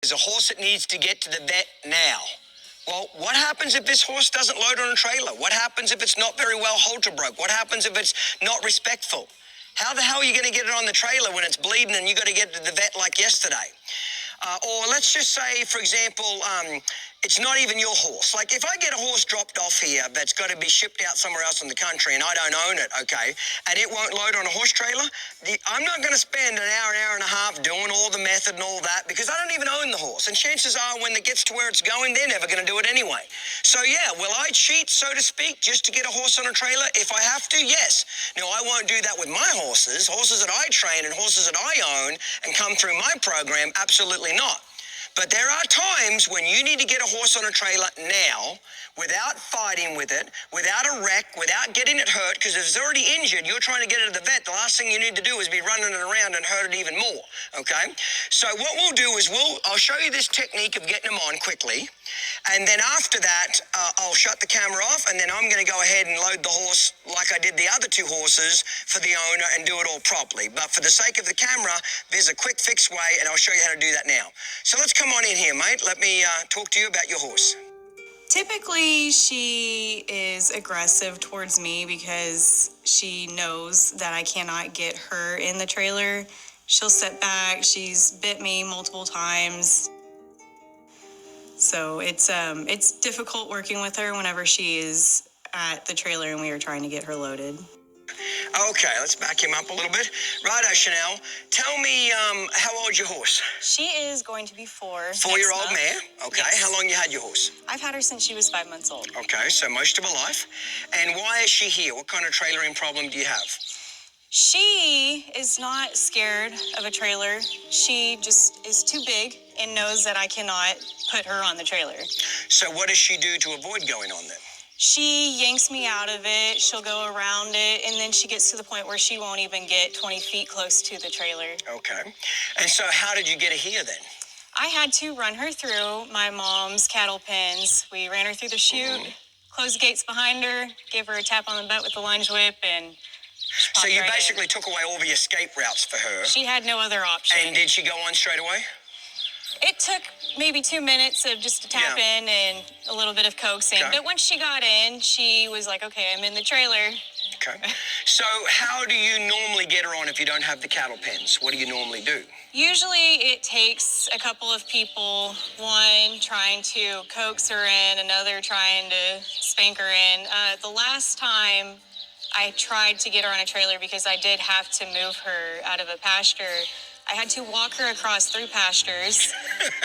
There's a horse that needs to get to the vet now. Well, what happens if this horse doesn't load on a trailer? What happens if it's not very well halter broke? What happens if it's not respectful? How the hell are you going to get it on the trailer when it's bleeding and you got to get it to the vet like yesterday? Or let's just say, for example, it's not even your horse. Like if I get a horse dropped off here that's got to be shipped out somewhere else in the country and I don't own it, okay, and it won't load on a horse trailer, I'm not going to spend an hour and a half doing all the method and all that because I don't even own the horse. And chances are when it gets to where it's going, they're never going to do it anyway. So yeah, will I cheat, so to speak, just to get a horse on a trailer? If I have to, yes. Now, I won't do that with my horses that I train and horses that I own and come through my program, absolutely not. But there are times when you need to get a horse on a trailer now without fighting with it, without a wreck, without getting it hurt, because if it's already injured, you're trying to get it to the vet. The last thing you need to do is be running it around and hurt it even more, okay? So what we'll do is I'll show you this technique of getting them on quickly, and then after that, I'll shut the camera off, and then I'm going to go ahead and load the horse like I did the other two horses for the owner and do it all properly. But for the sake of the camera, there's a quick fix way, and I'll show you how to do that now. So let's come on in here, mate. Let me talk to you about your horse. Typically, she is aggressive towards me because she knows that I cannot get her in the trailer. She'll sit back. She's bit me multiple times. So it's difficult working with her whenever she is at the trailer and we are trying to get her loaded. Okay, let's back him up a little bit. Righto, Chanel. Tell me, how old's your horse? She is going to be 4. 4-year-old mare? Okay. Yes. How long you had your horse? I've had her since she was 5 months old. Okay, so most of her life. And why is she here? What kind of trailering problem do you have? She is not scared of a trailer. She just is too big and knows that I cannot put her on the trailer. So what does she do to avoid going on then? She yanks me out of it. She'll go around it, and then she gets to the point where she won't even get 20 feet close to the trailer. Okay. And so how did you get her here then? I had to run her through my mom's cattle pens. We ran her through the chute, closed the gates behind her, gave her a tap on the butt with the lunge whip, and so you basically took away all the escape routes for her. She had no other option. And did she go on straight away? It took maybe 2 minutes of just a tap in and a little bit of coaxing. Okay. But once she got in, she was like, okay, I'm in the trailer. Okay. So how do you normally get her on if you don't have the cattle pens? What do you normally do? Usually it takes a couple of people, one trying to coax her in, another trying to spank her in. The last time I tried to get her on a trailer because I did have to move her out of a pasture, I had to walk her across 3 pastures,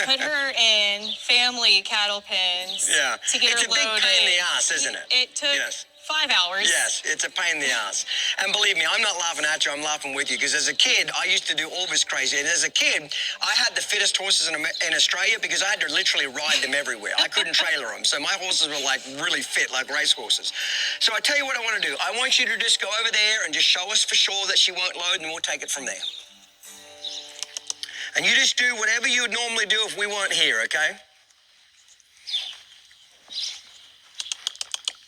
put her in family cattle pens to get her loaded. It's a big pain in the ass, isn't it? It took 5 hours. Yes, it's a pain in the ass. And believe me, I'm not laughing at you, I'm laughing with you. Because as a kid, I used to do all this crazy. And as a kid, I had the fittest horses in Australia because I had to literally ride them everywhere. I couldn't trailer them. So my horses were like really fit, like race horses. So I tell you what I want to do. I want you to just go over there and just show us for sure that she won't load, and we'll take it from there. And you just do whatever you would normally do if we weren't here, okay?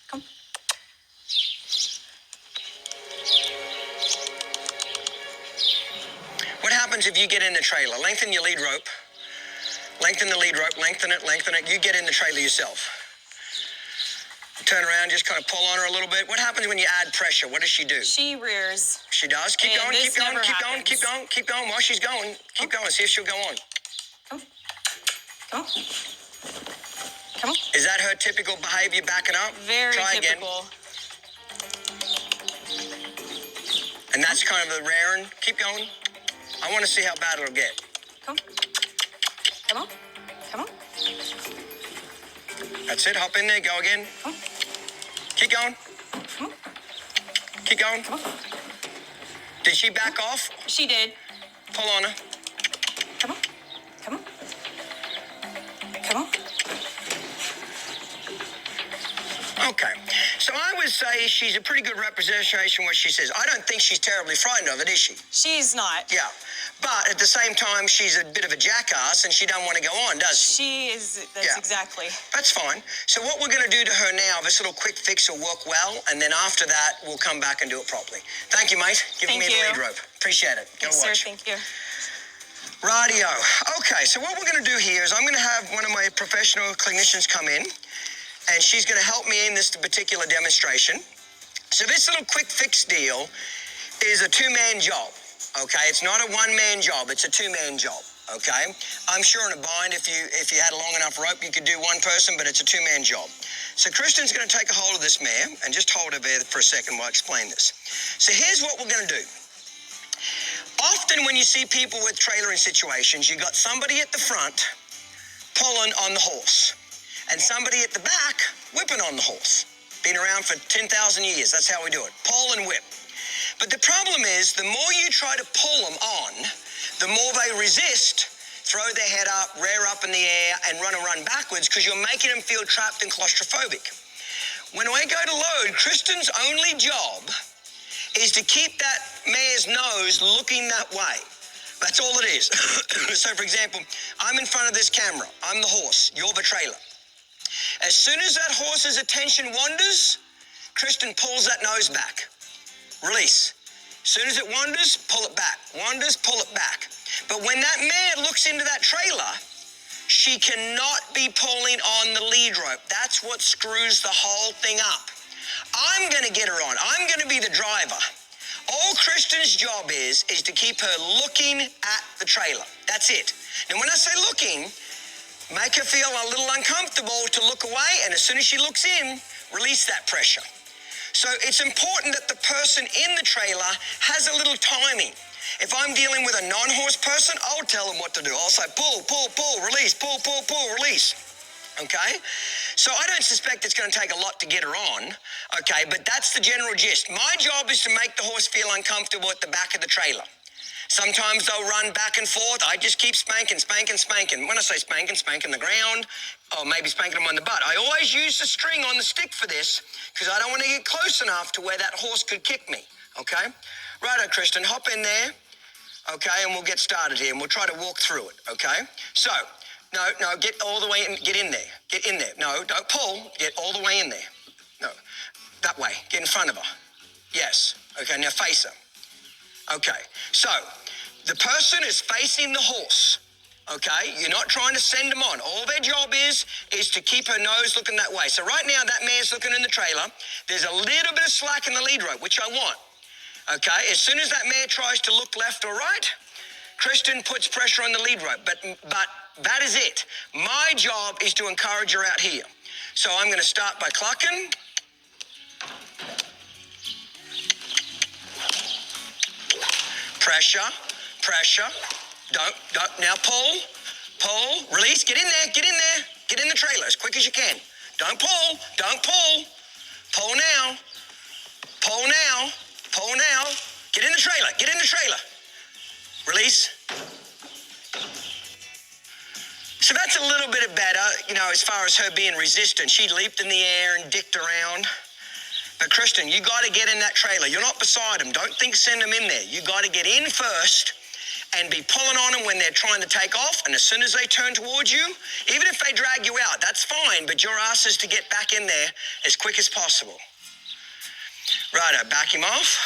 Come. What happens if you get in the trailer? Lengthen your lead rope. Lengthen the lead rope, lengthen it. You get in the trailer yourself. Turn around, just kind of pull on her a little bit. What happens when you add pressure? What does she do? She rears. She does? Keep going. Keep going. While she's going, keep going. See if she'll go on. Come. Come on. Come on. Is that her typical behavior backing up? Very typical. And that's kind of the raring. Keep going. I want to see how bad it'll get. Come. Come on. Come on. That's it. Hop in there. Go again. Come. Keep going. Come on. Keep going. Come on. Did she back off? She did. Pull on her. Come on. Come on. Come on. Okay. So I would say she's a pretty good representation of what she says. I don't think she's terribly frightened of it, is she? She's not. Yeah. But at the same time, she's a bit of a jackass and she doesn't want to go on, does she? She is. That's exactly. That's fine. So what we're going to do to her now, this little quick fix will work well, and then after that, we'll come back and do it properly. Thank you, mate. Giving me the lead rope. Appreciate it. Go watch. Sir, thank you. Radio. Okay, so what we're going to do here is I'm going to have one of my professional clinicians come in, and she's going to help me in this particular demonstration. So this little quick fix deal is a two-man job, okay? It's not a one-man job, it's a two-man job, okay? I'm sure in a bind, if you had a long enough rope, you could do one person, but it's a two-man job. So Kristen's going to take a hold of this mare, and just hold her there for a second while I explain this. So here's what we're going to do. Often when you see people with trailering situations, you got somebody at the front pulling on the horse, and somebody at the back whipping on the horse. Been around for 10,000 years, that's how we do it, pull and whip. But the problem is, the more you try to pull them on, the more they resist, throw their head up, rear up in the air, and run backwards, because you're making them feel trapped and claustrophobic. When I go to load, Kristen's only job is to keep that mare's nose looking that way. That's all it is. So for example, I'm in front of this camera. I'm the horse, you're the trailer. As soon as that horse's attention wanders, Kristen pulls that nose back. Release. As soon as it wanders, pull it back. Wanders, pull it back. But when that mare looks into that trailer, she cannot be pulling on the lead rope. That's what screws the whole thing up. I'm going to get her on. I'm going to be the driver. All Kristen's job is to keep her looking at the trailer. That's it. And when I say looking, make her feel a little uncomfortable to look away, and as soon as she looks in, release that pressure. So it's important that the person in the trailer has a little timing. If I'm dealing with a non-horse person, I'll tell them what to do. I'll say, pull, pull, pull, release, pull, pull, pull, release. Okay? So I don't suspect it's going to take a lot to get her on, okay? But that's the general gist. My job is to make the horse feel uncomfortable at the back of the trailer. Sometimes they'll run back and forth. I just keep spanking, spanking, spanking. When I say spanking, spanking the ground, or maybe spanking them on the butt. I always use the string on the stick for this, because I don't want to get close enough to where that horse could kick me, okay? Righto, Kristen, hop in there, okay, and we'll get started here, and we'll try to walk through it, okay? So, no, get all the way in, get in there. Get in there. No, don't pull, get all the way in there. No, that way, get in front of her. Yes, okay, now face her. Okay, so the person is facing the horse, okay? You're not trying to send them on. All their job is to keep her nose looking that way. So right now, that mare's looking in the trailer. There's a little bit of slack in the lead rope, which I want, okay? As soon as that mare tries to look left or right, Kristen puts pressure on the lead rope, but that is it. My job is to encourage her out here. So I'm going to start by clucking. Pressure, pressure. Don't, now pull, release, get in there, get in the trailer as quick as you can. Don't pull, pull now, get in the trailer, release. So that's a little bit better, as far as her being resistant. She leaped in the air and dicked around. But Kristen, you got to get in that trailer. You're not beside them. Don't think send them in there. You got to get in first and be pulling on them when they're trying to take off. And as soon as they turn towards you, even if they drag you out, that's fine. But your ass is to get back in there as quick as possible. Righto, back him off.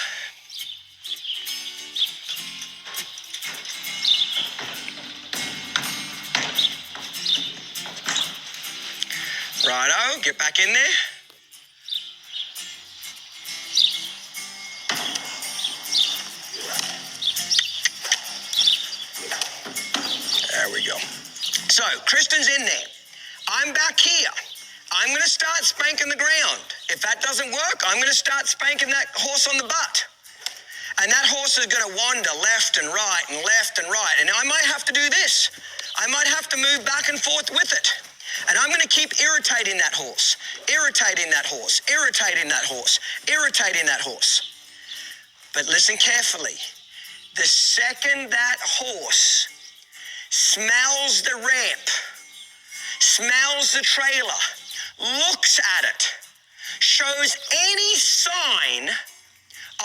Righto, get back in there. There we go. So, Kristen's in there. I'm back here. I'm going to start spanking the ground. If that doesn't work, I'm going to start spanking that horse on the butt. And that horse is going to wander left and right and left and right. And I might have to do this. I might have to move back and forth with it. And I'm going to keep irritating that horse, irritating that horse, irritating that horse, irritating that horse. But listen carefully. The second that horse smells the ramp, smells the trailer, looks at it, shows any sign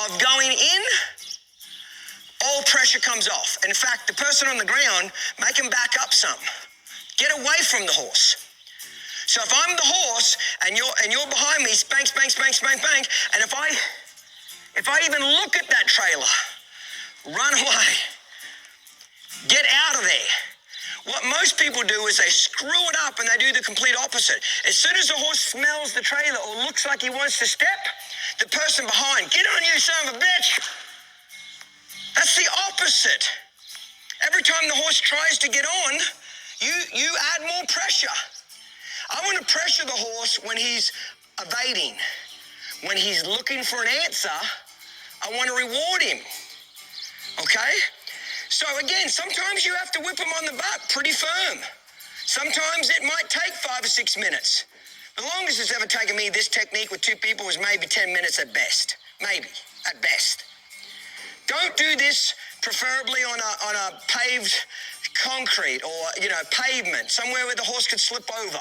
of going in, all pressure comes off. In fact, the person on the ground, make him back up some. Get away from the horse. So if I'm the horse and you're behind me, spank, spank, spank, spank, spank, and if I even look at that trailer, run away. Get out of there. What most people do is they screw it up and they do the complete opposite. As soon as the horse smells the trailer or looks like he wants to step, the person behind, get on you, son of a bitch. That's the opposite. Every time the horse tries to get on, you add more pressure. I want to pressure the horse when he's evading. When he's looking for an answer, I want to reward him. Okay? So again, sometimes you have to whip him on the butt pretty firm. Sometimes it might take 5 or 6 minutes. The longest it's ever taken me this technique with 2 people was maybe 10 minutes at best. Maybe, at best. Don't do this preferably on a paved concrete or, pavement, somewhere where the horse could slip over.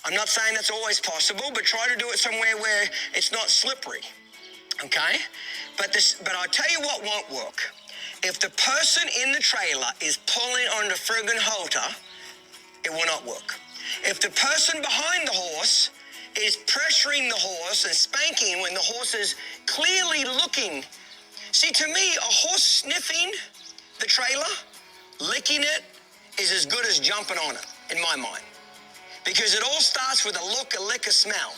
I'm not saying that's always possible, but try to do it somewhere where it's not slippery, okay? But I'll tell you what won't work. If the person in the trailer is pulling on the friggin' halter, it will not work. If the person behind the horse is pressuring the horse and spanking when the horse is clearly looking. See, to me, a horse sniffing the trailer, licking it, is as good as jumping on it, in my mind. Because it all starts with a look, a lick, a smell.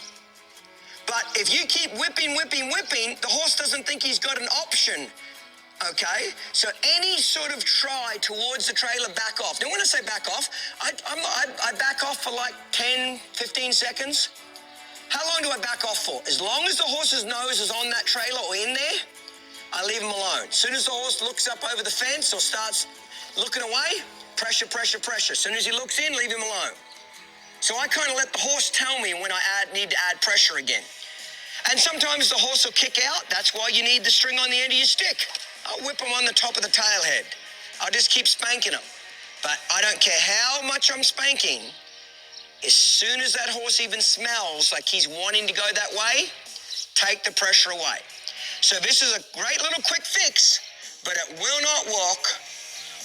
But if you keep whipping, the horse doesn't think he's got an option, okay? So any sort of try towards the trailer, back off. Now, when I say back off, I back off for like 10, 15 seconds. How long do I back off for? As long as the horse's nose is on that trailer or in there, I leave him alone. As soon as the horse looks up over the fence or starts looking away, pressure. As soon as he looks in, leave him alone. So I kind of let the horse tell me when I need to add pressure again. And sometimes the horse will kick out. That's why you need the string on the end of your stick. I'll whip him on the top of the tail head. I'll just keep spanking him. But I don't care how much I'm spanking. As soon as that horse even smells like he's wanting to go that way, take the pressure away. So this is a great little quick fix, but it will not work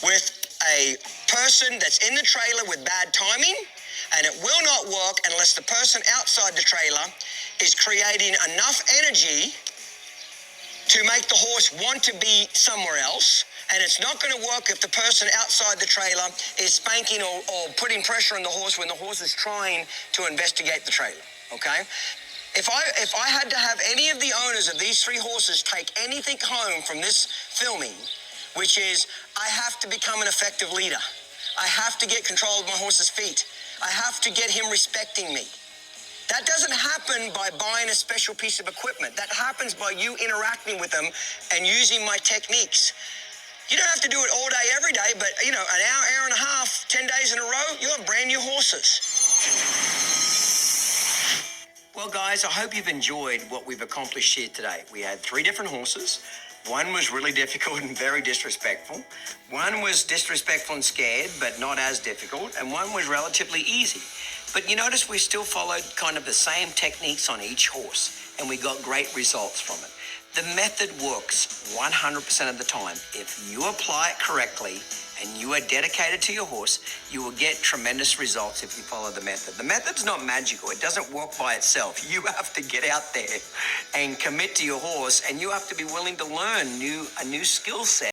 with a person that's in the trailer with bad timing, and it will not work unless the person outside the trailer is creating enough energy to make the horse want to be somewhere else. And it's not going to work if the person outside the trailer is spanking or putting pressure on the horse when the horse is trying to investigate the trailer, okay? If I had to have any of the owners of these 3 horses take anything home from this filming, which is I have to become an effective leader. I have to get control of my horse's feet. I have to get him respecting me. That doesn't happen by buying a special piece of equipment. That happens by you interacting with them and using my techniques. You don't have to do it all day, every day, but, an hour and a half, 10 days in a row, you'll have brand new horses. Well, guys, I hope you've enjoyed what we've accomplished here today. We had 3 different horses. One was really difficult and very disrespectful. One was disrespectful and scared, but not as difficult. And one was relatively easy. But you notice we still followed kind of the same techniques on each horse, and we got great results from it. The method works 100% of the time. If you apply it correctly and you are dedicated to your horse, you will get tremendous results if you follow the method. The method's not magical. It doesn't work by itself. You have to get out there and commit to your horse, and you have to be willing to learn a new skill set.